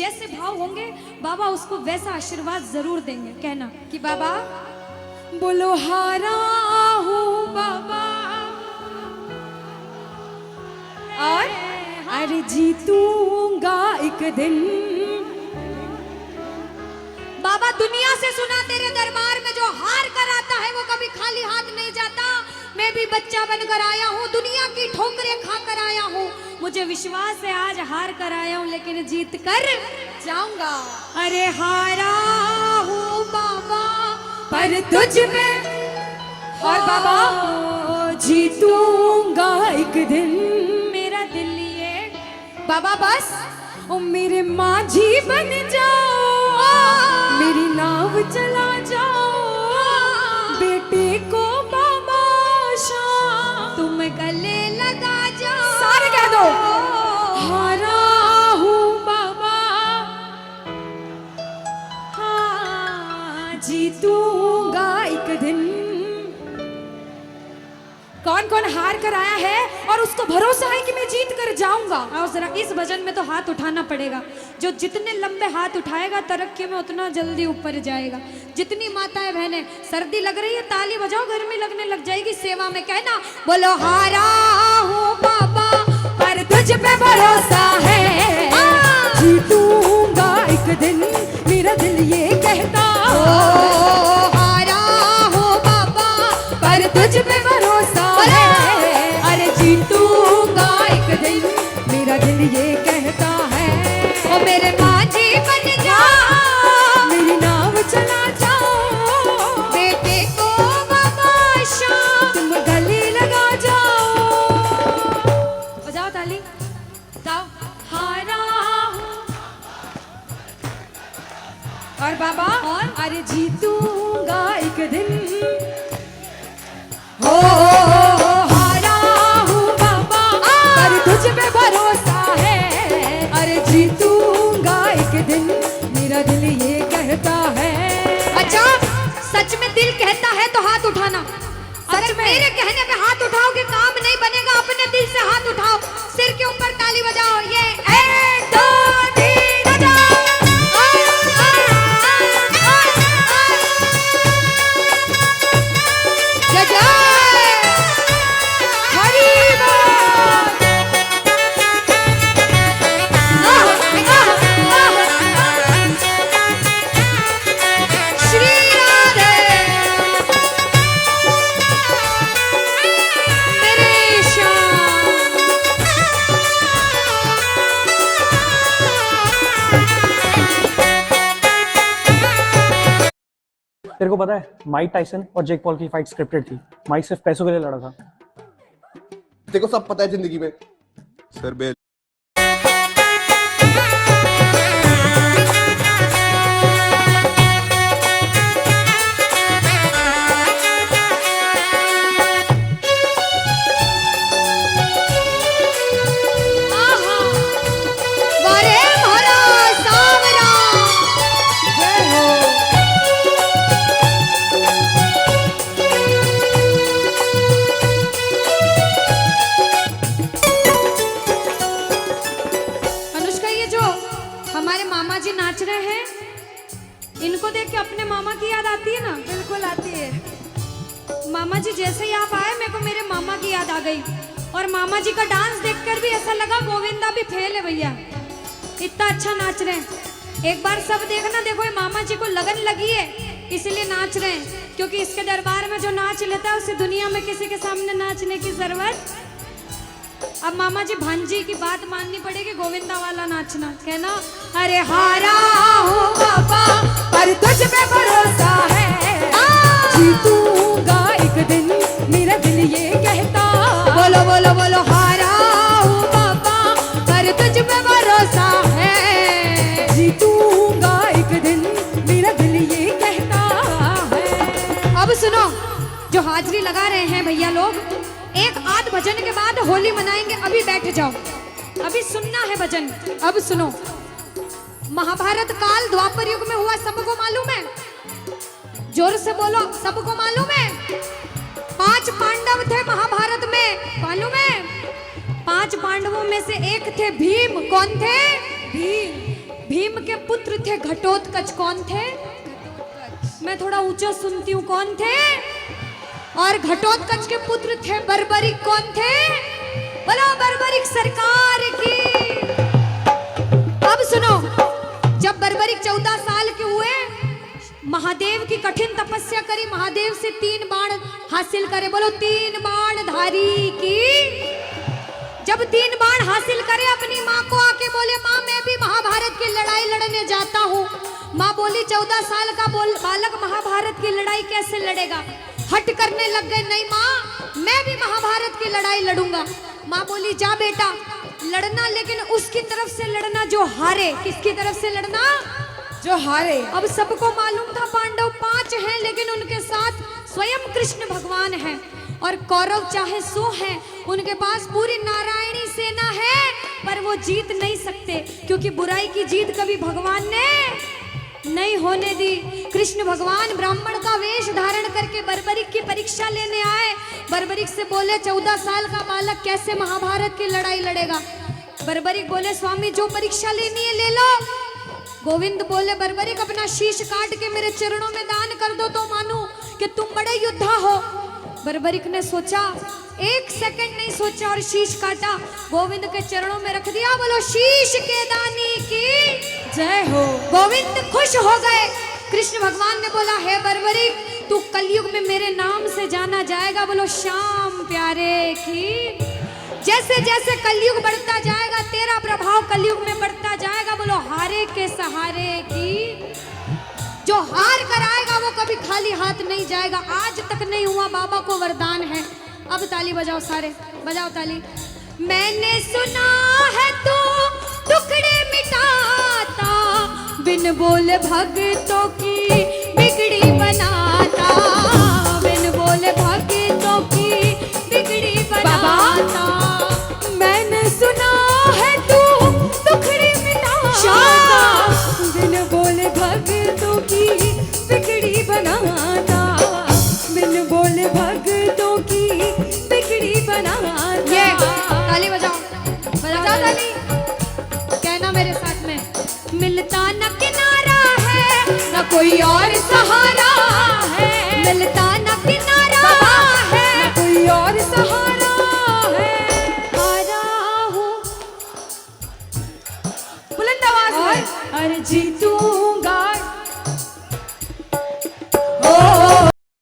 जैसे भाव होंगे बाबा उसको वैसा आशीर्वाद जरूर देंगे। कहना कि बाबा बोलो हारा हूँ बाबा और अरे जीतूंगा एक दिन। बाबा दुनिया से सुना तेरे दरबार में जो हार कर आता है वो कभी खाली हाथ नहीं जाता। मैं भी बच्चा बनकर आया हूँ, दुनिया की ठोकरें खा कर आया हूँ। मुझे विश्वास है आज हार कर आया हूँ लेकिन जीत कर जाऊंगा। अरे हारा हूँ बाबा पर तुझ में और बाबा जीतूंगा एक दिन। मेरा दिल ये बाबा बस ओ मेरे माझी बन जाओ, मेरी नाव चला जाओ, बेटे को बाबा शाम तुम गले लगा जाओ। सारे कह दो हारा हूँ बाबा हाँ जीतूंगा एक दिन। कौन कौन हार कर आया है और उसको भरोसा है कि मैं जीत कर जाऊंगा। और जरा इस भजन में तो हाथ उठाना पड़ेगा। जो जितने लंबे हाथ उठाएगा तरक्की में उतना जल्दी ऊपर जाएगा। जितनी माताएं बहनें सर्दी लग रही है ताली बजाओ, गर्मी लगने लग जाएगी सेवा में। कहना बोलो हारा हूँ बाबा पर तुझ पे भरोसा है, जीतूंगा एक दिन। मेरा दिल ये कहता हारा हूँ बाबा पर तुझ पे भरोसा है, अरे जीतूंगा एक दिन। मेरा दिल ये कहता है ओ मेरे माझी बन जाओ, मेरी नाव चला जाओ, बेटे को बाबा शाम तुम गले लगा जाओ। बजाओ ताली जाओ। हारा और बाबा और अरे जीतूंगा एक दिन। हो हारा हूँ बाबा पर तुझ पे भरोसा है, अरे जीतूंगा एक दिन। मेरा दिल ये कहता है। अच्छा सच में दिल कहता है तो हाथ उठाना। अगर मेरे कहने पे हाथ उठाओगे काम नहीं बनेगा। अपने दिल से हाथ उठाओ, सिर के ऊपर ताली बजाओ। ये 1 2 3 बजाओ। जय जय तेरे को पता है माइक टाइसन और जेक पॉल की फाइट स्क्रिप्टेड थी। माइक सिर्फ पैसों के लिए लड़ा था। तेरे को सब पता है जिंदगी में सर बेल। इनको देख के अपने मामा की याद आती है ना? बिल्कुल आती है। मामा जी जैसे ही आप आए मेरे को मेरे मामा की याद आ गई। और मामा जी का डांस देखकर भी ऐसा लगा गोविंदा भी फेल है भैया, इतना अच्छा नाच रहे हैं। एक बार सब देखना, देखो ये मामा जी को लगन लगी है इसलिए नाच रहे हैं, क्योंकि इसके दरबार में जो नाच लेता है उसे दुनिया में किसी के सामने नाचने की जरूरत। अब मामा जी भांजी की बात माननी पड़ेगी, गोविंदा वाला नाचना। कहना अरे हारा हूँ बाबा पर तुझ पे भरोसा है, जीतूंगा एक दिन। मेरा दिल ये कहता, बोलो बोलो बोलो, हारा हूँ बाबा पर तुझ पे भरोसा है, जीतूंगा एक दिन। मेरा दिल ये कहता है। अब सुनो, जो हाजिरी लगा रहे हैं भैया लोग, एक आध भजन के बाद होली मनाएंगे। अभी बैठ जाओ, अभी सुनना है भजन। अब सुनो, महाभारत काल द्वापर युग में हुआ, सबको मालूम है? जोर से बोलो, सबको मालूम है? 5 पांडव थे महाभारत में, मालूम है? 5 पांडवों में से एक थे भीम। कौन थे? भीम। भीम के पुत्र थे घटोत्कच। कौन थे? मैं थोड़ा ऊंचा सुनती हूँ, कौन थे? और घटोत्कच के पुत्र थे बर्बरिक। कौन थे? बोलो बर्बरिक सरकार की। अब सुनो, जब बर्बरिक 14 साल के हुए, महादेव की कठिन तपस्या करी, महादेव से 3 बाण हासिल करे। बोलो 3 बाण धारी की। जब 3 बाण हासिल करे, अपनी माँ को आके बोले, माँ मैं भी महाभारत की लड़ाई लड़ने जाता हूँ। माँ बोली 14 साल का बालक महाभारत की लड़ाई कैसे लड़ेगा? हट करने लग गए, नहीं माँ मैं भी महाभारत की लड़ाई लड़ूंगा। माँ बोली जा बेटा लड़ना, लेकिन उसकी तरफ से लड़ना जो हारे। किसकी तरफ से लड़ना? जो हारे। अब सबको मालूम था पांडव 5 हैं, लेकिन उनके साथ स्वयं कृष्ण भगवान हैं। और कौरव चाहे 100 हैं, उनके पास पूरी नारायणी सेना है, पर वो जीत नहीं सकते, क्योंकि बुराई की जीत कभी भगवान ने नहीं होने दी। कृष्ण भगवान ब्राह्मण का वेश धारण करके बर्बरिक की परीक्षा लेने आए। बर्बरिक से बोले 14 साल का बालक कैसे महाभारत की लड़ाई लड़ेगा? बर्बरिक बोले स्वामी जो परीक्षा लेनी है ले लो। गोविंद बोले बर्बरिक अपना शीश काट के मेरे चरणों में दान कर दो तो मानूं कि तुम बड़े योद्धा हो। बर्बरिक ने सोचा, 1 सेकंड नहीं सोचा और शीश काटा, गोविंद के चरणों में रख दिया। बोलो शीश के दानी की जय हो। गोविंद खुश हो गए। कृष्ण भगवान ने बोला हे बर्बरिक तू कलयुग में मेरे नाम से जाना जाएगा। बोलो श्याम प्यारे की। जैसे जैसे कलयुग बढ़ता जाएगा तेरा प्रभाव कलयुग में बढ़ता जाएगा। बोलो हारे के सहारे की। जो हार कर आएगा वो कभी खाली हाथ नहीं जाएगा। आज तक नहीं हुआ, बाबा को वरदान है। अब ताली बजाओ, सारे बजाओ ताली। मैंने सुना है तू टुकड़े मिटाता, बिन बोले भक्तों की बिगड़ी बनाता, बिन बोले भक्तों की बिगड़ी बनाता। मैंने सुना है तू टुकड़े मिटाता, बिन बोले भक्तों की बिगड़ी बनाता, बिन बोले भक्तों की बिगड़ी बनाता। ये ताली बजाओ, बजाओ ताली। कहना मेरे साथ में, मिलता न किनारा है न कोई और सहारा है, मिलता